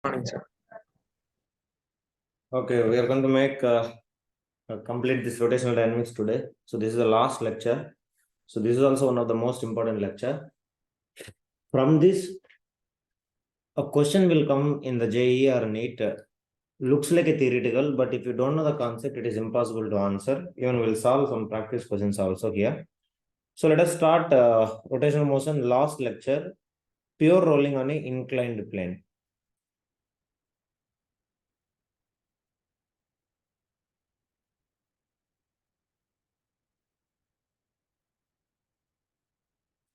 Morning, sir. Okay, we are going to make complete this rotational dynamics today. So this is the last lecture. So this is also one of the most important lecture. From this, a question will come in the JEE or NEET. Looks like a theoretical, but if you don't know the concept, it is impossible to answer. Even we'll solve some practice questions also here. So let us start rotational motion. Last lecture, pure rolling on an inclined plane.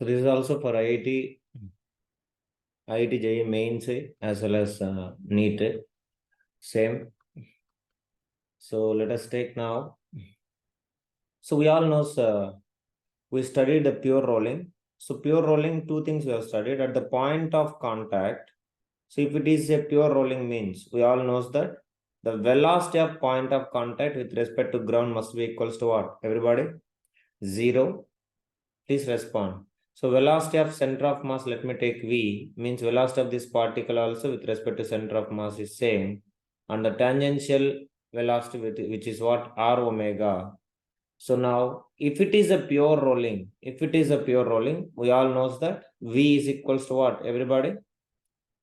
So this is also for IIT JEE mains as well as NEET. Same. So let us take now. So we all know we studied the pure rolling. So pure rolling, two things we have studied at the point of contact. So if it is a pure rolling means, we all knows that the velocity of point of contact with respect to ground must be equals to what? Everybody? 0. Please respond. So velocity of center of mass, let me take V, means velocity of this particle also with respect to center of mass is same. And the tangential velocity which is what? R omega. So now, if it is a pure rolling, we all knows that V is equals to what? Everybody?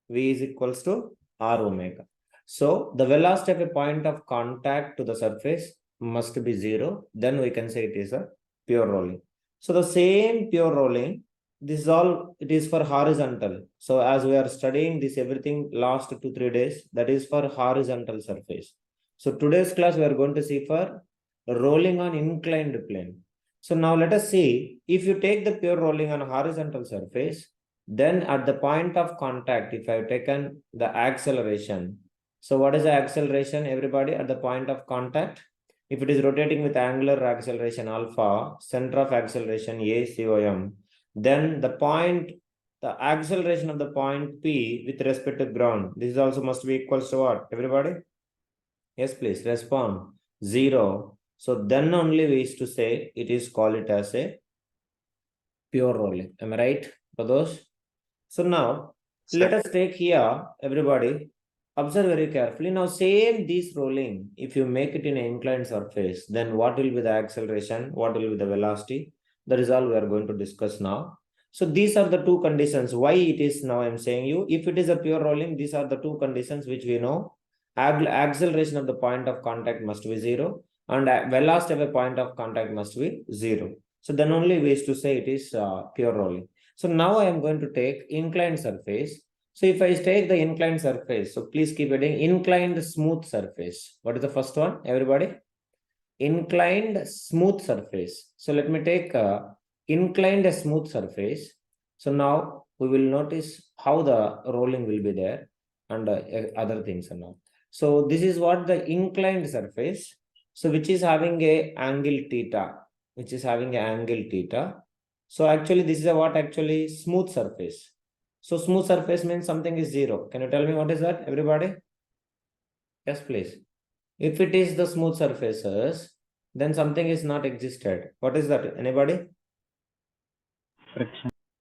V is equals to R omega. So the velocity of a point of contact to the surface must be 0. Then we can say it is a pure rolling. So the same pure rolling, this is all, it is for horizontal. So as we are studying this everything last 2-3 days, that is for horizontal surface. So today's class we are going to see for rolling on inclined plane. So now let us see, if you take the pure rolling on a horizontal surface, then at the point of contact, if I have taken the acceleration, so what is the acceleration, everybody, at the point of contact? If it is rotating with angular acceleration alpha, center of acceleration A, COM, then the acceleration of the point P with respect to ground, this also must be equals to what, everybody? Yes, please, respond. 0. So then only we used to say it is call it as a pure rolling. Am I right, Pradosh? So now, let Sir. us take here, everybody, observe very carefully. Now, same this rolling, if you make it in an inclined surface, then what will be the acceleration? What will be the velocity? That is all we are going to discuss now. So these are the two conditions. Why it is now I'm saying you, if it is a pure rolling, these are the two conditions which we know. Acceleration of the point of contact must be 0 and velocity of a point of contact must be 0. So then only we is to say it is pure rolling. So now I am going to take inclined surface. So if I take the inclined surface, so please keep adding inclined smooth surface. What is the first one, everybody? Inclined smooth surface. So let me take inclined smooth surface. So now we will notice how the rolling will be there and other things and all. So this is what the inclined surface. So which is having a angle theta, So actually this is a what actually smooth surface. So smooth surface means something is 0. Can you tell me what is that, everybody? Yes, please. If it is the smooth surfaces, then something is not existed. What is that? Anybody?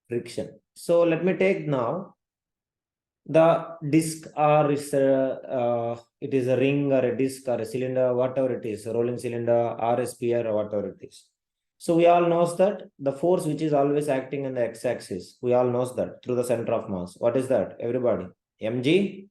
Friction. So let me take now the disc, or it is a ring or a disc or a cylinder, whatever it is, a rolling cylinder or a sphere or whatever it is. So we all knows that the force which is always acting in the x-axis, we all knows that through the center of mass. What is that, everybody? Mg?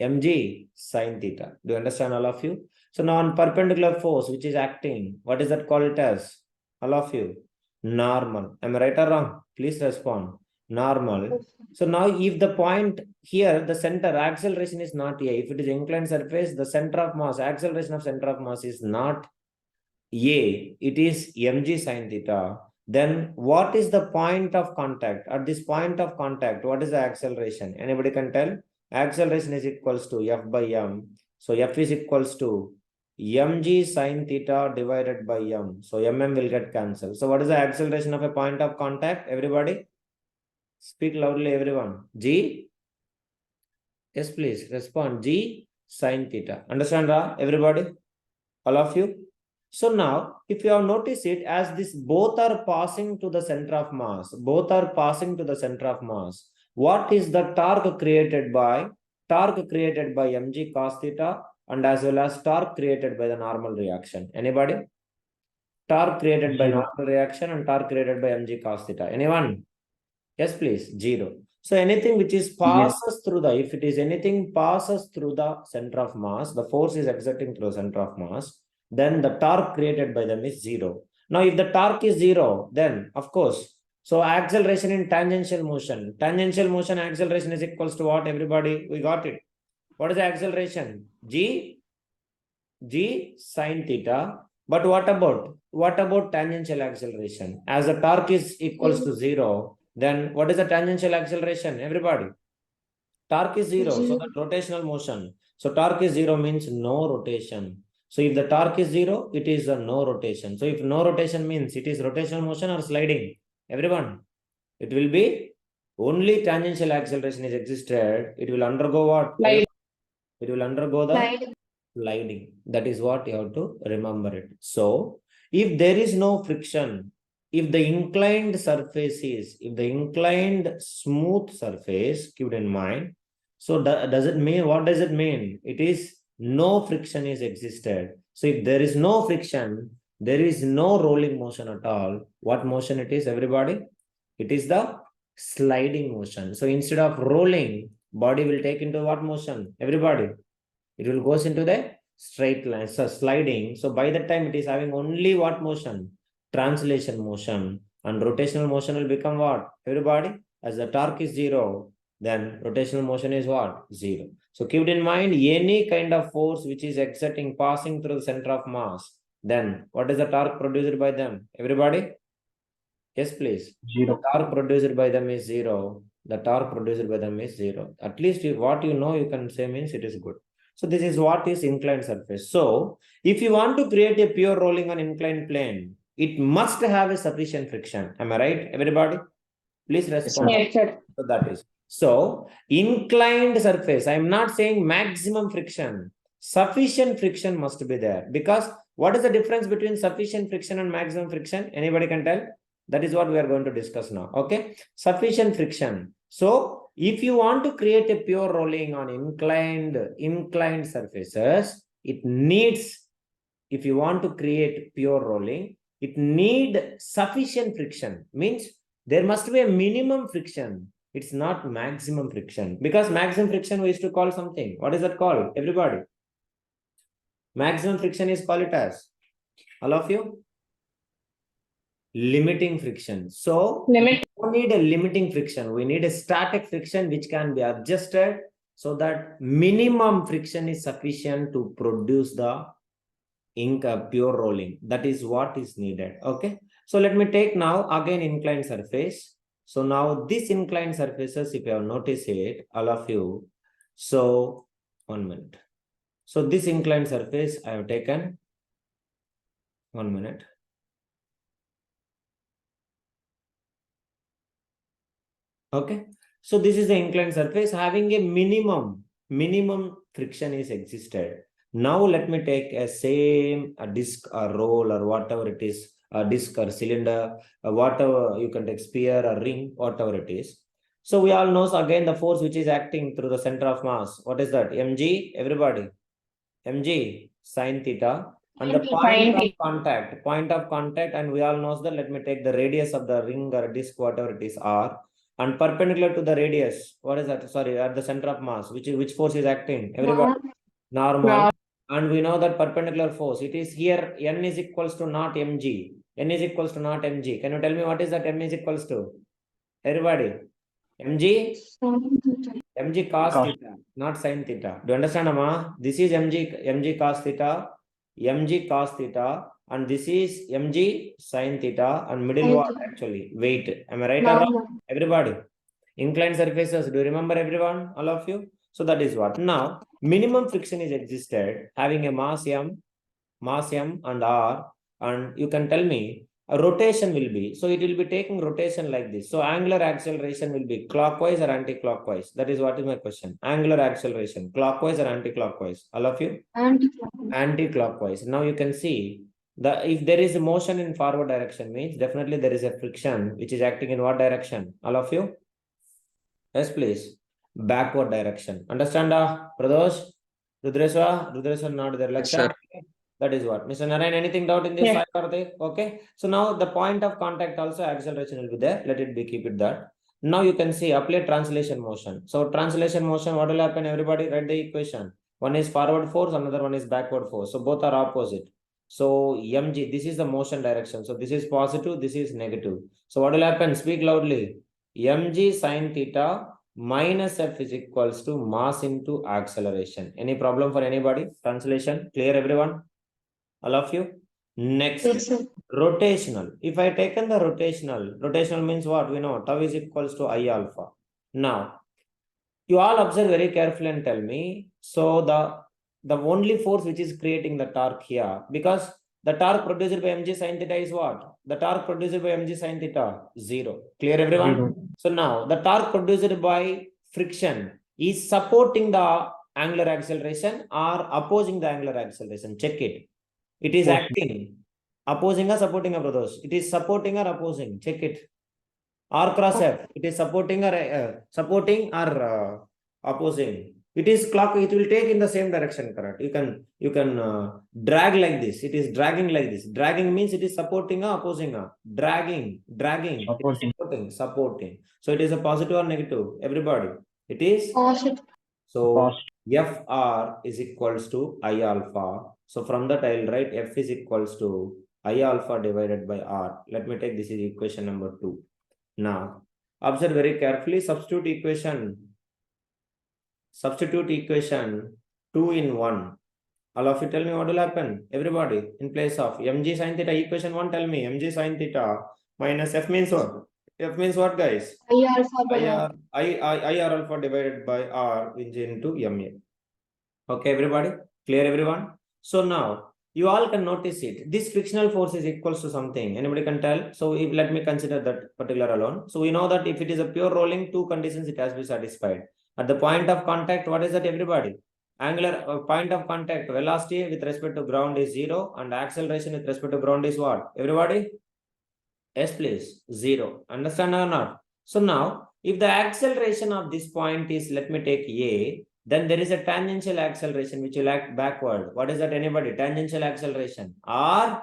Mg sine theta. Do you understand, all of you? So now on perpendicular force which is acting, what is that called it as? All of you? Normal. Am I right or wrong? Please respond. Normal. So now if the point here, the center acceleration is not A. If it is inclined surface, the center of mass, acceleration of center of mass is not A. It is mg sine theta. Then what is the point of contact? At this point of contact, what is the acceleration? Anybody can tell? Acceleration is equals to F by M. So F is equals to mg sine theta divided by M. So mm will get cancelled. So what is the acceleration of a point of contact? Everybody? Speak loudly, everyone. G? Yes, please. Respond. G sine theta. Understand, everybody? All of you? So now, if you have noticed it, as this both are passing to the center of mass, what is the torque created by mg cos theta and as well as torque created by the normal reaction? Anybody? Torque created by normal reaction and torque created by mg cos theta. Anyone? Yes, please. 0. So anything which is passes through the, if it is anything passes through the center of mass, the force is exerting through the center of mass, then the torque created by them is 0. Now, if the torque is 0, then of course, so acceleration in tangential motion acceleration is equals to what? Everybody, we got it. What is the acceleration? G sin theta. But what about tangential acceleration? As the torque is equals to 0, then what is the tangential acceleration? Everybody, torque is 0. So the rotational motion. So torque is 0 means no rotation. So if the torque is 0, it is a no rotation. So if no rotation means it is rotational motion or sliding. Everyone, it will be only tangential acceleration is existed. It will undergo what? It will undergo the sliding. That is what you have to remember it. So if there is no friction, if the inclined surface is, if the inclined smooth surface, keep it in mind. So does it mean, what does it mean? It is no friction is existed. So if there is no friction, there is no rolling motion at all. What motion it is, everybody? It is the sliding motion. So instead of rolling, body will take into what motion? Everybody, it will goes into the straight line, so sliding. So by that time, it is having only what motion? Translation motion. And rotational motion will become what? Everybody, as the torque is 0, then rotational motion is what? 0. So keep it in mind, any kind of force which is exerting, passing through the center of mass, then what is the torque produced by them? Everybody? Yes, please. 0. The torque produced by them is 0. The torque produced by them is 0. At least what you know, you can say means it is good. So this is what is inclined surface. So if you want to create a pure rolling on inclined plane, it must have a sufficient friction. Am I right, everybody? Please respond. Yes, sir. So that is. So inclined surface, I am not saying maximum friction. Sufficient friction must be there. Because what is the difference between sufficient friction and maximum friction? Anybody can tell? That is what we are going to discuss now. Okay. Sufficient friction. So if you want to create a pure rolling on inclined surfaces, it needs, if you want to create pure rolling, it need sufficient friction. Means there must be a minimum friction. It's not maximum friction. Because maximum friction we used to call something. What is that called? Everybody. Maximum friction is called it as, all of you? Limiting friction. So we don't need a limiting friction. We need a static friction which can be adjusted so that minimum friction is sufficient to produce the ink pure rolling. That is what is needed. Okay. So let me take now again inclined surface. So now this inclined surfaces, if you have noticed it, all of you. So 1 minute. So this inclined surface I have taken. 1 minute. Okay. So this is the inclined surface having a minimum friction is existed. Now let me take a same a disc or roll or whatever it is, a disc or cylinder, whatever you can take, sphere or ring, whatever it is. So we all know again the force which is acting through the center of mass. What is that? Mg, everybody. Mg sin theta. And the point of contact, and we all know that, let me take the radius of the ring or disc, whatever it is, r. And perpendicular to the radius, what is that? Sorry, at the center of mass, which force is acting? Everybody, normal. And we know that perpendicular force, it is here, n is equals to not mg. N is equals to not mg. Can you tell me what is that m is equals to? Everybody, mg? Mg cos theta, not sin theta. Do you understand, Amma? This is mg cos theta, mg cos theta, and this is mg sin theta, and middle what actually? Weight. Am I right or wrong? Everybody. Inclined surfaces. Do you remember, everyone? All of you? So that is what. Now, minimum friction is existed having a mass m and r, and you can tell me a rotation will be, so it will be taking rotation like this. So angular acceleration will be clockwise or anti-clockwise? That is what is my question. Angular acceleration, clockwise or anti-clockwise? All of you? Anti-clockwise. Now you can see if there is a motion in forward direction, means definitely there is a friction which is acting in what direction? All of you? Yes, please. Backward direction. Understand, Pradosh? Rudreswa not their Yes, lecture. sir. That is what. Mr. Narayan, anything doubt in this Yes. slide or they? Okay. So now the point of contact also acceleration will be there. Let it be, keep it that. Now you can see apply translation motion. So translation motion, what will happen? Everybody write the equation. One is forward force, another one is backward force. So both are opposite. So mg, this is the motion direction. So this is positive, this is negative. So what will happen? Speak loudly. Mg sin theta minus f is equals to mass into acceleration. Any problem for anybody? Translation clear, everyone? All of you? Next, Yes, sir. rotational. If I taken the rotational means what? We know tau is equals to I alpha. Now, you all observe very carefully and tell me. So the only force which is creating the torque here, because the torque produced by mg sin theta is what? The torque produced by mg sin theta, 0. Clear, everyone? 0. So now the torque produced by friction is supporting the angular acceleration or opposing the angular acceleration. Check it. It is acting. Opposing or supporting, brothers? It is supporting or opposing? Check it. R cross F. It is supporting or opposing. It is clock. It will take in the same direction. Correct. You can drag like this. It is dragging like this. Dragging means it is supporting or opposing. Dragging. Supporting. So it is a positive or negative. Everybody. It is Positive. so Fr is equals to I alpha. So from that I will write F is equals to I alpha divided by R. Let me take this is equation number 2. Now observe very carefully. Substitute equation 2 in 1. All of you tell me what will happen. Everybody in place of mg sin theta equation 1, tell me mg sin theta minus F means what? F means what, guys? I alpha by R. I R alpha divided by R into MA. Okay, everybody? Clear, everyone? So now you all can notice it. This frictional force is equals to something. Anybody can tell? So if, let me consider that particular alone. So we know that if it is a pure rolling, two conditions it has to be satisfied. At the point of contact, what is that, everybody? Angular point of contact, velocity with respect to ground is 0 and acceleration with respect to ground is what? Everybody? Yes, please. 0. Understand or not? So now, if the acceleration of this point is, let me take A, then there is a tangential acceleration which will act backward. What is that, anybody? Tangential acceleration. R,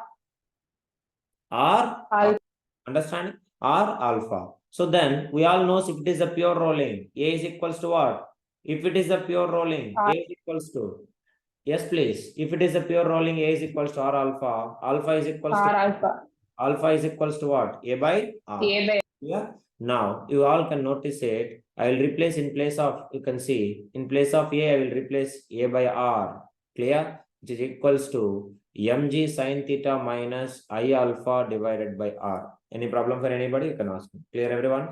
understand? R alpha. So then we all know if it is a pure rolling, A is equals to what? If it is a pure rolling, A is equals to, yes, please. If it is a pure rolling, A is equals to R alpha. Alpha is equals to alpha. Alpha is equals to what? A by R. A by Yeah. Now you all can notice it. I will replace in place of, you can see, in place of A, I will replace A by R. Clear? Which is equals to mg sin theta minus I alpha divided by R. Any problem for anybody? You can ask me. Clear, everyone?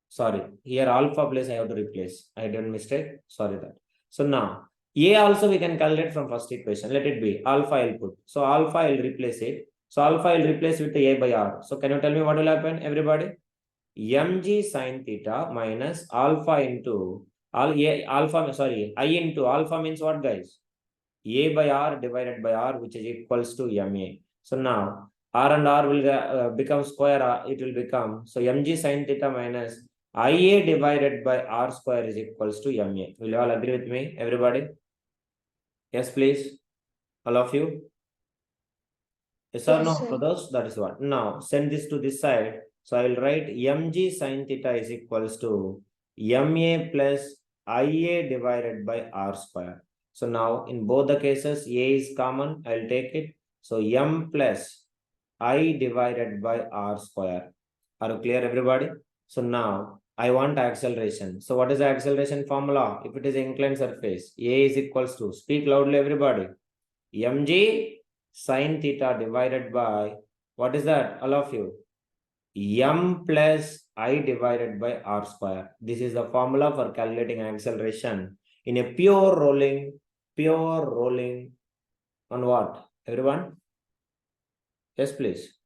Sorry, here alpha place I have to replace. I did a mistake. Sorry that. So now A also we can calculate from first equation. Let it be alpha I'll put. So alpha I'll replace it. So alpha I'll replace with A by R. So can you tell me what will happen, everybody? Mg sin theta minus alpha into I into alpha means what, guys? A by R divided by R, which is equals to MA. So now R and R will become square. It will become, so mg sin theta minus IA divided by R square is equals to MA. Will you all agree with me, everybody? Yes, please. All of you? Yes or no, brothers? That is what. Now send this to this side. So I will write mg sin theta is equals to MA plus IA divided by R square. So now in both the cases, A is common. I'll take it. So M plus I divided by R square. Are you clear, everybody? So now I want acceleration. So what is the acceleration formula? If it is an inclined surface, A is equals to, speak loudly, everybody, mg sin theta divided by, what is that, all of you? M plus I divided by R square. This is the formula for calculating acceleration in a pure rolling on what, everyone? Yes, please.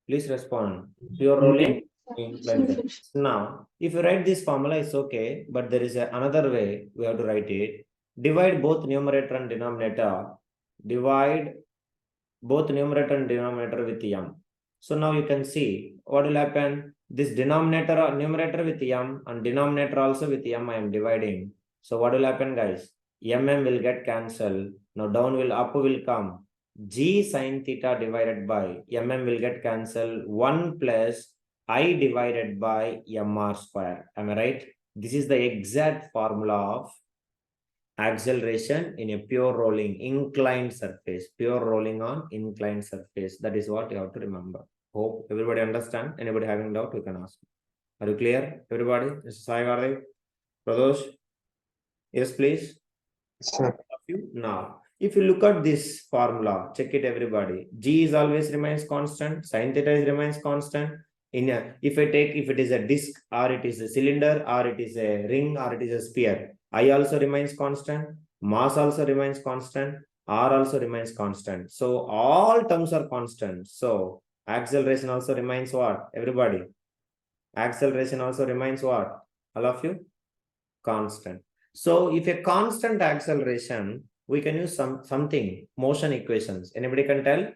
Please respond. Pure rolling. Now, if you write this formula, it's okay, but there is another way we have to write it. Divide both numerator and denominator. Divide both numerator and denominator with M. So now you can see what will happen. This denominator or numerator with m and denominator also with m I am dividing. So what will happen, guys? Will get cancelled. Now down will up will come. G sin theta divided by will get cancelled. 1 plus I divided by mr square. Am I right? This is the exact formula of acceleration in a pure rolling inclined surface. Pure rolling on inclined surface. That is what you have to remember. Hope everybody understand. Anybody having doubt, you can ask. Are you clear, everybody? Mr. Sai Gardev, Pradosh? Yes, please. Sir. Now, if you look at this formula, check it, everybody. G is always remains constant. Sin theta remains constant. If it is a disc or it is a cylinder or it is a ring or it is a sphere, I also remains constant. Mass also remains constant. R also remains constant. So all terms are constant. So acceleration also remains what? Everybody. Acceleration also remains what? All of you? Constant. So if a constant acceleration, we can use something, motion equations. Anybody can tell?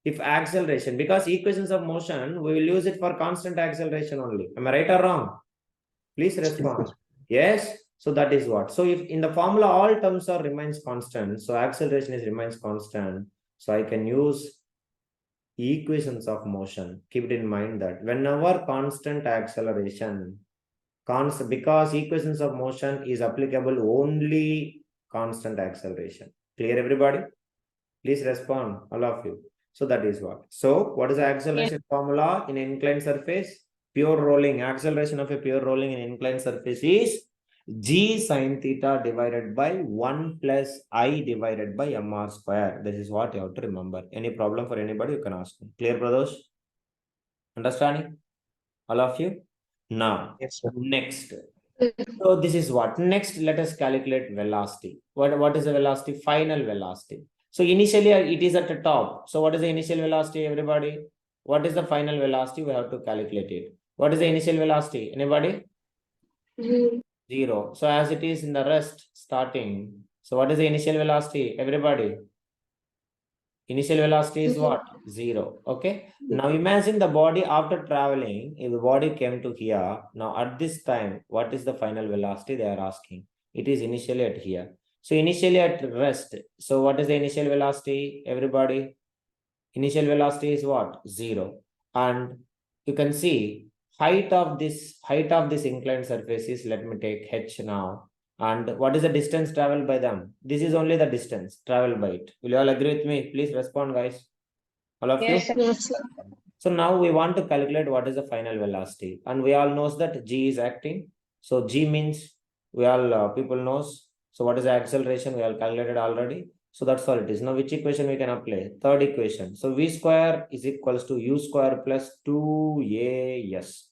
If acceleration, because equations of motion, we will use it for constant acceleration only. Am I right or wrong? Please respond. Yes. So that is what. So if in the formula all terms are remains constant, so acceleration is remains constant. So I can use equations of motion. Keep it in mind that whenever constant acceleration, because equations of motion is applicable only constant acceleration. Clear, everybody? Please respond, all of you. So that is what. So what is the acceleration formula in an inclined surface? Pure rolling. Acceleration of a pure rolling in inclined surface is G sin theta divided by 1 plus I divided by mr square. This is what you have to remember. Any problem for anybody, you can ask me. Clear, brothers? Understanding? All of you? Now, Yes, sir. next. So this is what. Next, let us calculate velocity. What is the velocity? Final velocity. So initially it is at the top. So what is the initial velocity, everybody? What is the final velocity? We have to calculate it. What is the initial velocity? Anybody? 0. So as it is in the rest starting. So what is the initial velocity? Everybody? Initial velocity is what? 0. Okay. Now imagine the body after traveling, if the body came to here, now at this time, what is the final velocity they are asking? It is initially at here. So initially at rest. So what is the initial velocity, everybody? Initial velocity is what? 0. And you can see height of this inclined surface is, let me take h now. And what is the distance traveled by them? This is only the distance traveled by it. Will you all agree with me? Please respond, guys. All of you? Yes, sir. So now we want to calculate what is the final velocity. And we all knows that G is acting. So G means we all people knows. So what is the acceleration? We all calculated already. So that's all it is. Now which equation we can apply? Third equation. So V square is equals to U square plus 2AS.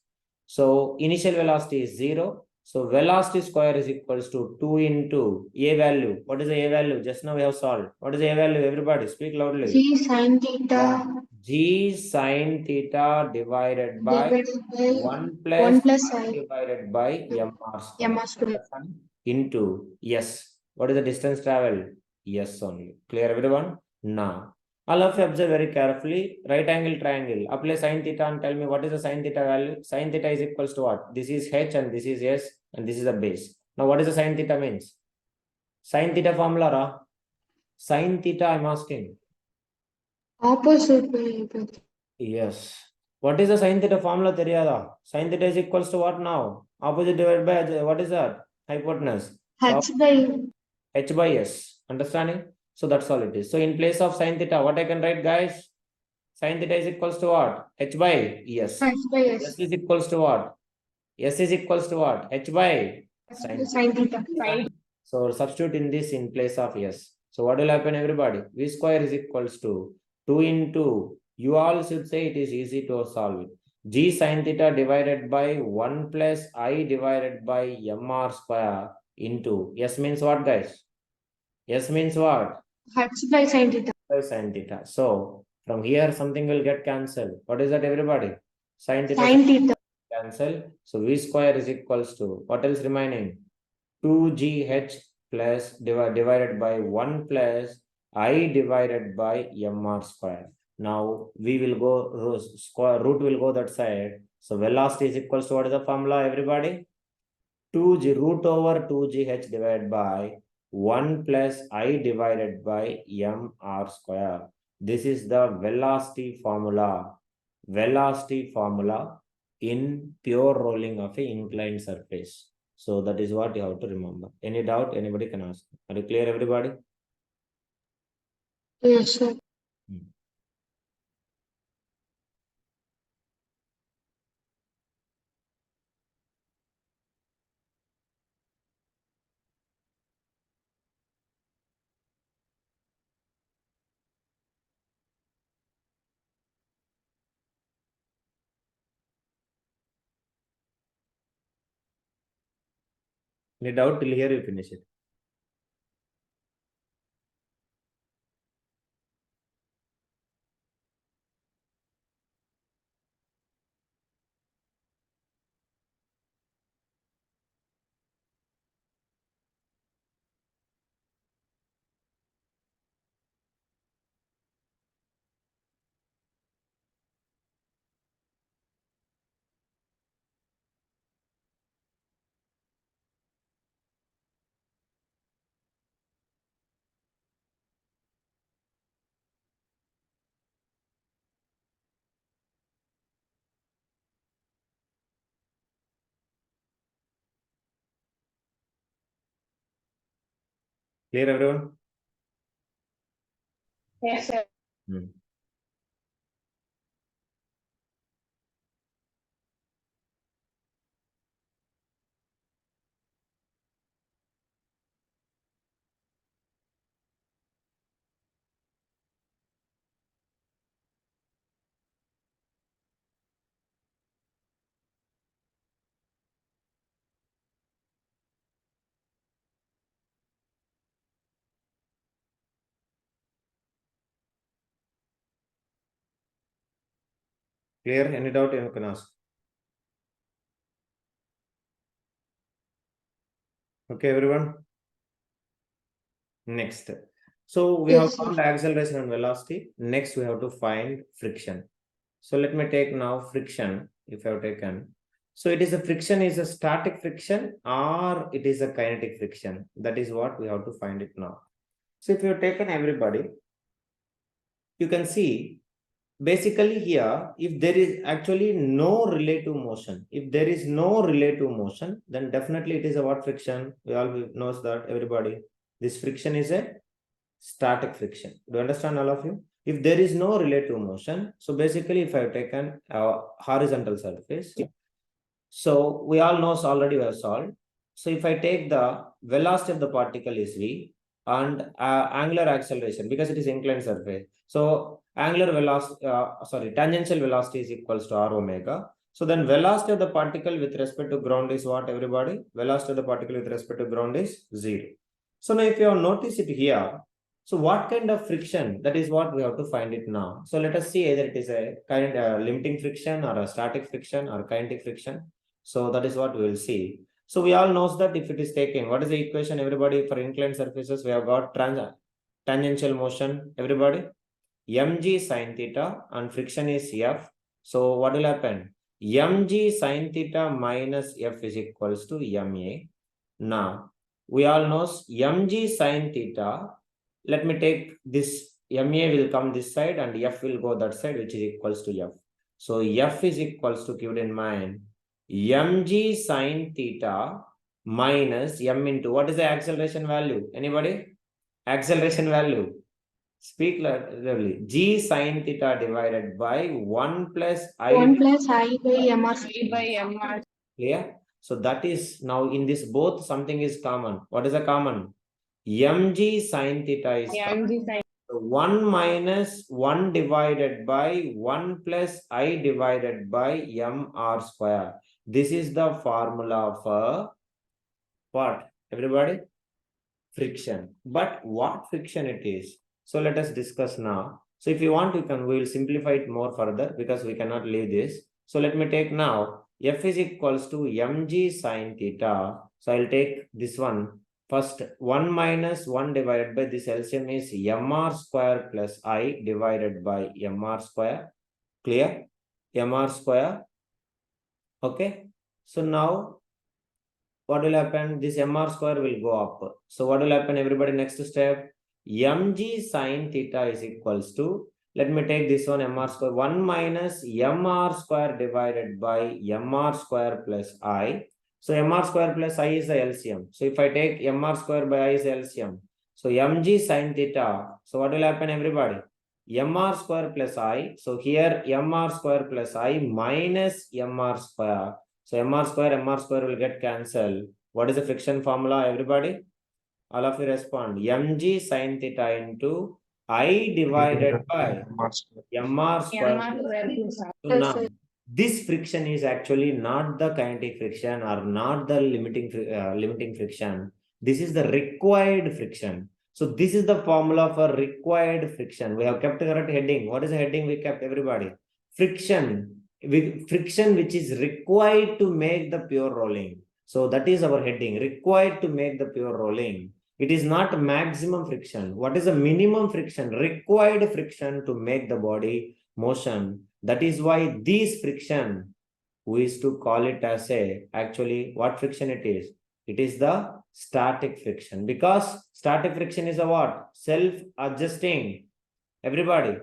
So initial velocity is 0. So velocity square is equals to 2 into A value. What is the A value? Just now we have solved. What is the A value? Everybody speak loudly. G sin theta G sin theta divided by divided by 1 plus I I divided by mr square mr square. into S. What is the distance traveled? S only. Clear, everyone? Now, all of you observe very carefully. Right angle triangle. Apply sin theta and tell me what is the sin theta value. Sin theta is equals to what? This is H and this is S and this is the base. Now, what is the sin theta means? Sin theta formula, ra? Sin theta, I'm asking. Opposite by Yes. What is the sin theta formula? Theriyada. Sin theta is equals to what now? Opposite divided by what is that? Hypotenuse. So H by H by S. Understanding? So that's all it is. So in place of sin theta, what I can write, guys? Sin theta is equals to what? H by S. H by S. S is equals to what? S is equals to what? H by Sin theta. So substitute in this in place of S. So what will happen, everybody? V square is equals to 2 into, you all should say it is easy to solve it. G sin theta divided by 1 plus I divided by mr square into, S means what, guys? S means what? H by sin theta. By sin theta. So from here something will get cancelled. What is that, everybody? Sin theta. Sin theta. Cancel. So V square is equals to, what else remaining? 2GH plus divided by 1 plus I divided by mr square. Now we will go root will go that side. So velocity is equals to what is the formula, everybody? 2g root over 2gh divided by 1 plus I divided by mr square. This is the velocity formula. Velocity formula in pure rolling of a inclined surface. So that is what you have to remember. Any doubt? Anybody can ask. Are you clear, everybody? Yes, sir. Any doubt till here you finish it? Clear, everyone? Yes, sir. Clear? Any doubt you can ask. Okay, everyone? Next. So we have Yes, sir. found acceleration and velocity. Next, we have to find friction. So let me take now friction, if I have taken. So it is a friction is a static friction or it is a kinetic friction. That is what we have to find it now. So if you have taken everybody, you can see basically here, if there is actually no relative motion, if there is no relative motion, then definitely it is a what friction? We all knows that, everybody. This friction is a static friction. Do you understand, all of you? If there is no relative motion, so basically if I have taken a horizontal surface, so we all know already we have solved. So if I take the velocity of the particle is v and angular acceleration, because it is inclined surface, so angular velocity, tangential velocity is equals to r omega. So then velocity of the particle with respect to ground is what, everybody? Velocity of the particle with respect to ground is 0. So now if you have noticed it here, so what kind of friction? That is what we have to find it now. So let us see either it is a kind of limiting friction or a static friction or kinetic friction. So that is what we will see. So we all knows that if it is taken, what is the equation, everybody? For inclined surfaces, we have got tangential motion, everybody. Mg sine theta and friction is F. So what will happen? Mg sine theta minus F is equals to Ma. Now, we all knows Mg sine theta. Let me take this, Ma will come this side and F will go that side, which is equals to F. So F is equals to, keep it in mind, mg sine theta minus m into, what is the acceleration value? Anybody? Acceleration value. Speak loudly. G sine theta divided by 1 plus I. 1 plus I by MR. By MR. Clear? So that is now in this both something is common. What is the common? Mg sine theta is Mg sine. 1 minus 1 divided by 1 plus I divided by mr square. This is the formula for what, everybody? Friction. But what friction it is? So let us discuss now. So if you want, we will simplify it more further because we cannot leave this. So let me take now F is equals to mg sine theta. So I'll take this one. First, 1 minus 1 divided by this LCM is mr square plus I divided by mr square. Clear? Mr square Okay. So now what will happen? This mr square will go up. So what will happen, everybody? Next step, mg sine theta is equals to, let me take this one, mr square, 1 minus mr square divided by mr square plus I. So mr square plus I is the LCM. So if I take mr square by I is LCM, so mg sine theta, so what will happen, everybody? mr square plus I. So here mr square plus I minus mr square. So mr square will get cancelled. What is the friction formula, everybody? All of you respond. Mg sin theta into I divided by mr square. So Yes, now, sir. this friction is actually not the kinetic friction or not the limiting friction. This is the required friction. So this is the formula for required friction. We have kept the correct heading. What is the heading we kept, everybody? Friction. Friction which is required to make the pure rolling. So that is our heading. Required to make the pure rolling. It is not maximum friction. What is the minimum friction? Required friction to make the body motion. That is why this friction, we used to call it as actually what friction it is? It is the static friction, because static friction is a what? Self-adjusting. Everybody,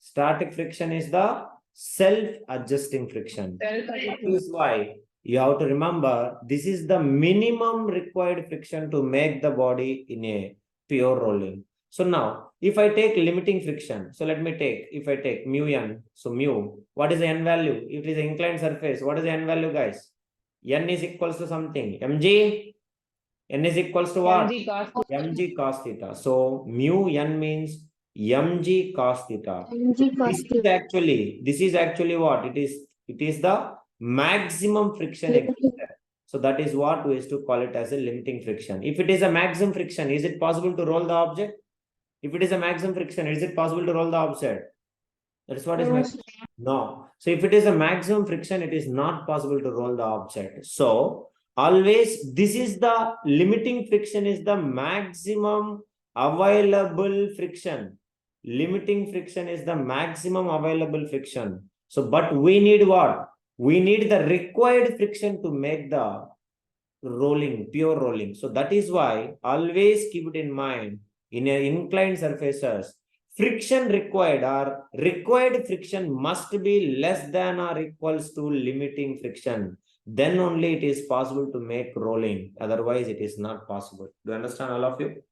static friction is the self-adjusting friction. That is why you have to remember, this is the minimum required friction to make the body in a pure rolling. So now, if I take limiting friction, so let me take, if I take mu n, so mu, what is the n value? If it is an inclined surface, what is the n value, guys? N is equals to something. Mg, n is equals to what? Mg cos theta. So mu n means mg cos theta. MG This is actually what? It is the maximum friction existed. So that is what we used to call it as a limiting friction. If it is a maximum friction, is it possible to roll the object? If it is a maximum friction, is it possible to roll the object? That is what is my question. No. So if it is a maximum friction, it is not possible to roll the object. So always this is the limiting friction, is the maximum available friction. Limiting friction is the maximum available friction. So but we need what? We need the required friction to make the rolling, pure rolling. So that is why always keep it in mind, in a inclined surfaces, friction required or required friction must be less than or equals to limiting friction. Then only it is possible to make rolling. Otherwise, it is not possible. Do you understand, all of you?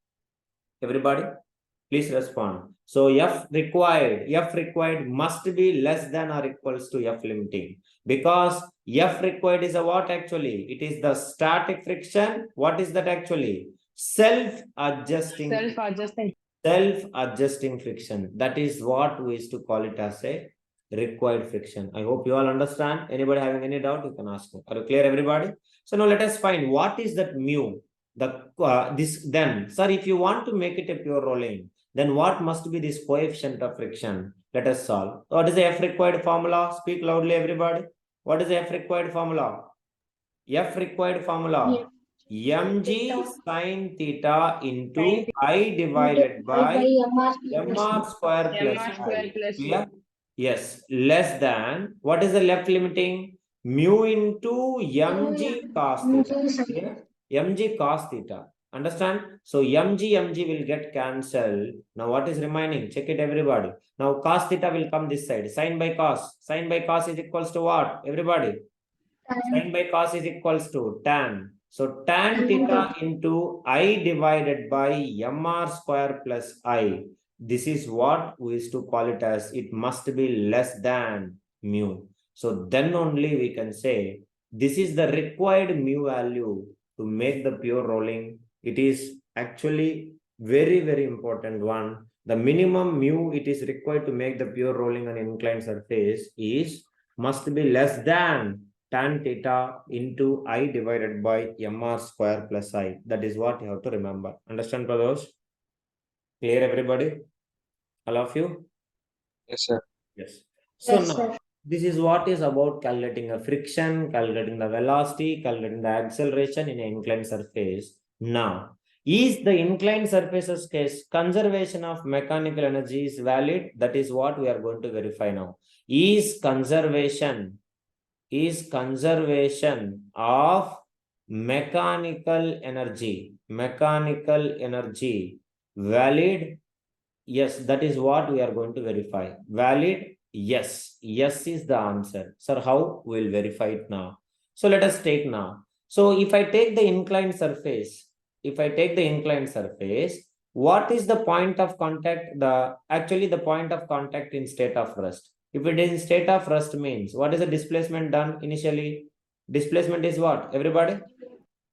Everybody, please respond. So F required must be less than or equals to F limiting, because F required is a what actually? It is the static friction. What is that actually? Self-adjusting friction. That is what we used to call it as a required friction. I hope you all understand. Anybody having any doubt, you can ask me. Are you clear, everybody? So now let us find what is that mu. Then, sir, if you want to make it a pure rolling, then what must be this coefficient of friction? Let us solve. What is the F required formula? Speak loudly, everybody. What is the F required formula? F required formula. Mg sin theta into I divided by mr square plus I. Clear? Yes, less than. What is the left limiting? Mu into mg cos theta. Clear? Mg cos theta. Understand? So mg will get cancelled. Now what is remaining? Check it, everybody. Now cos theta will come this side. Sin by cos. Sin by cos is equals to what? Everybody. Sin by cos is equals to tan. So tan theta into I divided by mr square plus I. This is what we used to call it as, it must be less than mu. So then only we can say this is the required mu value to make the pure rolling. It is actually very, very important one. The minimum mu it is required to make the pure rolling on inclined surface is must be less than tan theta into I divided by mr square plus I. That is what you have to remember. Understand, brothers? Clear, everybody? All of you? Yes, sir. Yes. So now, this is what is about calculating a friction, calculating the velocity, calculating the acceleration in an inclined surface. Now, is the inclined surfaces case conservation of mechanical energy is valid? That is what we are going to verify now. Is conservation is conservation of mechanical energy. Mechanical energy. Valid? Yes, that is what we are going to verify. Valid? Yes. Yes is the answer. Sir, how? We'll verify it now. So let us take now. So if I take the inclined surface, what is the point of contact? Actually the point of contact in state of rest. If it is in state of rest means, what is the displacement done initially? Displacement is what? Everybody?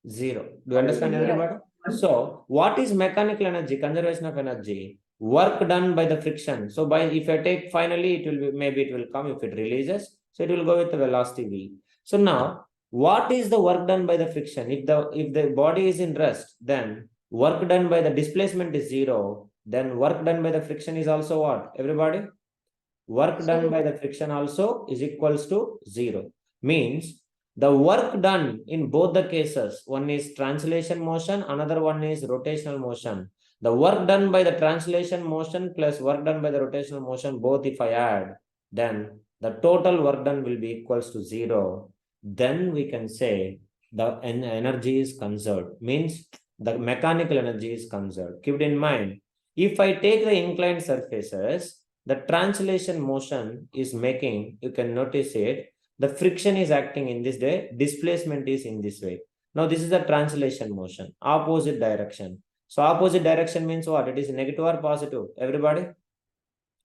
Zero. Do you understand, everybody? So what is mechanical energy? Conservation of energy. Work done by the friction. So if I take finally, it will be, maybe it will come if it releases. So it will go with the velocity v. So now, what is the work done by the friction? If the body is in rest, then work done by the displacement is zero. Then work done by the friction is also what? Everybody? Work done by the friction also is equals to zero. Means the work done in both the cases, one is translation motion, another one is rotational motion. The work done by the translation motion plus work done by the rotational motion, both if I add, then the total work done will be equals to zero. Then we can say the energy is conserved. Means the mechanical energy is conserved. Keep it in mind. If I take the inclined surfaces, the translation motion is making, you can notice it, the friction is acting in this way, displacement is in this way. Now this is the translation motion, opposite direction. So opposite direction means what? It is negative or positive? Everybody?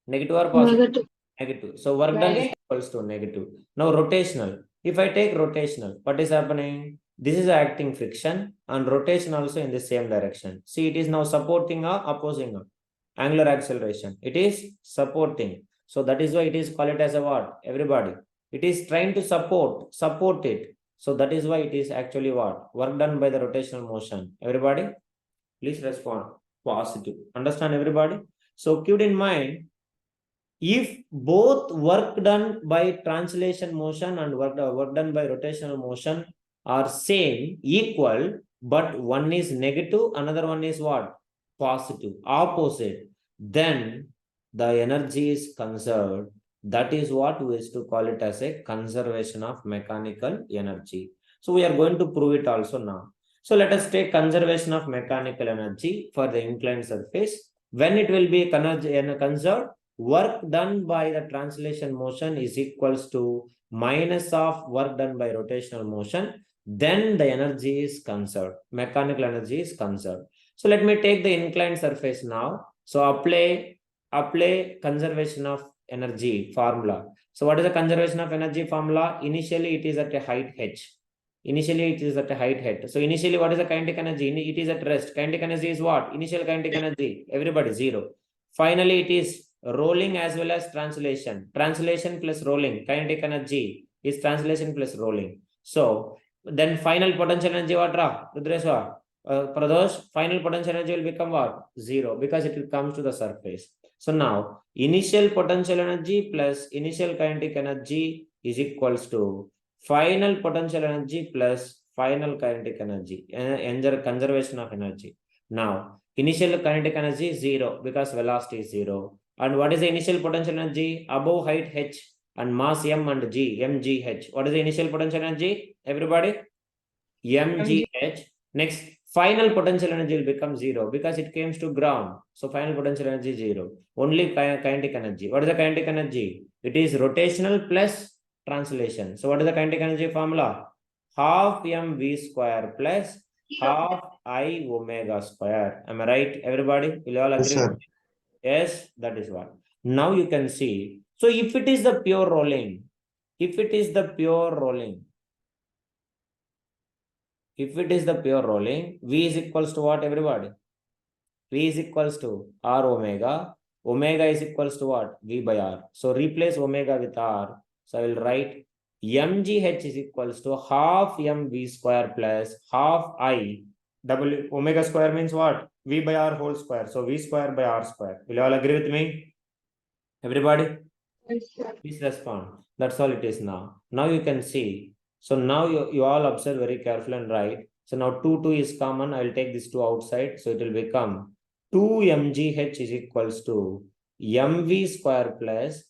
Negative or positive? Negative. Negative. So work done is equals to negative. Now rotational. If I take rotational, what is happening? This is acting friction and rotation also in the same direction. See, it is now supporting or opposing angular acceleration. It is supporting. So that is why it is called it as a what? Everybody. It is trying to support it. So that is why it is actually what? Work done by the rotational motion. Everybody, please respond positive. Understand, everybody? So keep in mind, if both work done by translation motion and work done by rotational motion are same, equal, but one is negative, another one is what? Positive, opposite, then the energy is conserved. That is what we used to call it as a conservation of mechanical energy. So we are going to prove it also now. So let us take conservation of mechanical energy for the inclined surface. When it will be conserved, work done by the translation motion is equals to minus of work done by rotational motion. Then the energy is conserved. Mechanical energy is conserved. So let me take the inclined surface now. So apply conservation of energy formula. So what is the conservation of energy formula? Initially it is at a height h. Initially it is at a height h. So initially what is the kinetic energy? It is at rest. Kinetic energy is what? Initial kinetic energy. Everybody, zero. Finally it is rolling as well as translation. Translation plus rolling. Kinetic energy is translation plus rolling. So then final potential energy what? Rudreswa? Pradosh, final potential energy will become what? Zero, because it will come to the surface. So now initial potential energy plus initial kinetic energy is equals to final potential energy plus final kinetic energy, conservation of energy. Now initial kinetic energy is zero because velocity is zero. And what is the initial potential energy? Above height h and mass m and g, mgh. What is the initial potential energy? Everybody? mgh. Next, final potential energy will become zero because it comes to ground. So final potential energy is zero. Only kinetic energy. What is the kinetic energy? It is rotational plus translation. So what is the kinetic energy formula? Half mv square plus half I omega square. Am I right, everybody? Will you all agree? Yes, sir. Yes, that is what. Now you can see. So if it is the pure rolling, if it is the pure rolling, V is equals to what, everybody? V is equals to R omega. Omega is equals to what? V by R. So replace omega with R. So I will write mgh is equals to half mv square plus half I. Double omega square means what? V by R whole square. So V square by R square. Will you all agree with me? Everybody? Please respond. That's all it is now. Now you can see. So now you all observe very carefully and write. So now 2 is common. I will take this 2 outside. So it will become 2 mgh is equals to mv square plus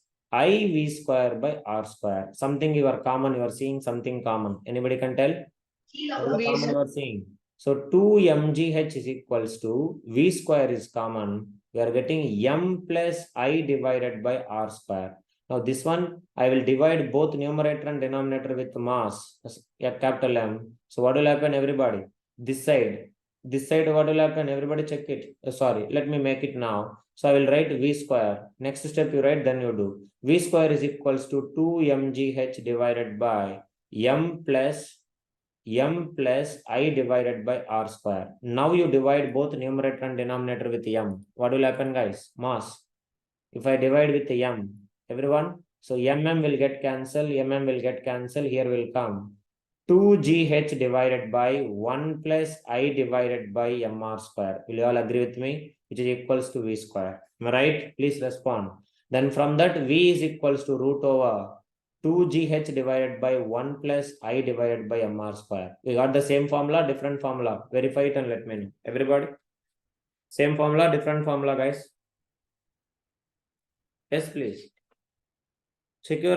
IV square by R square. Something you are common, you are seeing something common. Anybody can tell? What is the common you are seeing? So 2mgh is equals to V square is common. We are getting M plus I divided by R square. Now this one, I will divide both numerator and denominator with mass, a capital M. So what will happen, everybody? This side what will happen? Everybody check it. Sorry, let me make it now. So I will write V square. Next step you write, then you do. V square is equals to 2mgh divided by M plus I divided by R square. Now you divide both numerator and denominator with M. What will happen, guys? Mass. If I divide with M, everyone, so MM will get cancelled, MM will get cancelled, here will come 2GH divided by 1 plus I divided by MR square. Will you all agree with me? Which is equals to V square. Am I right? Please respond. Then from that, V is equals to root over 2GH divided by 1 plus I divided by MR square. We got the same formula, different formula. Verify it and let me know. Everybody? Same formula, different formula, guys. Yes, please. Check your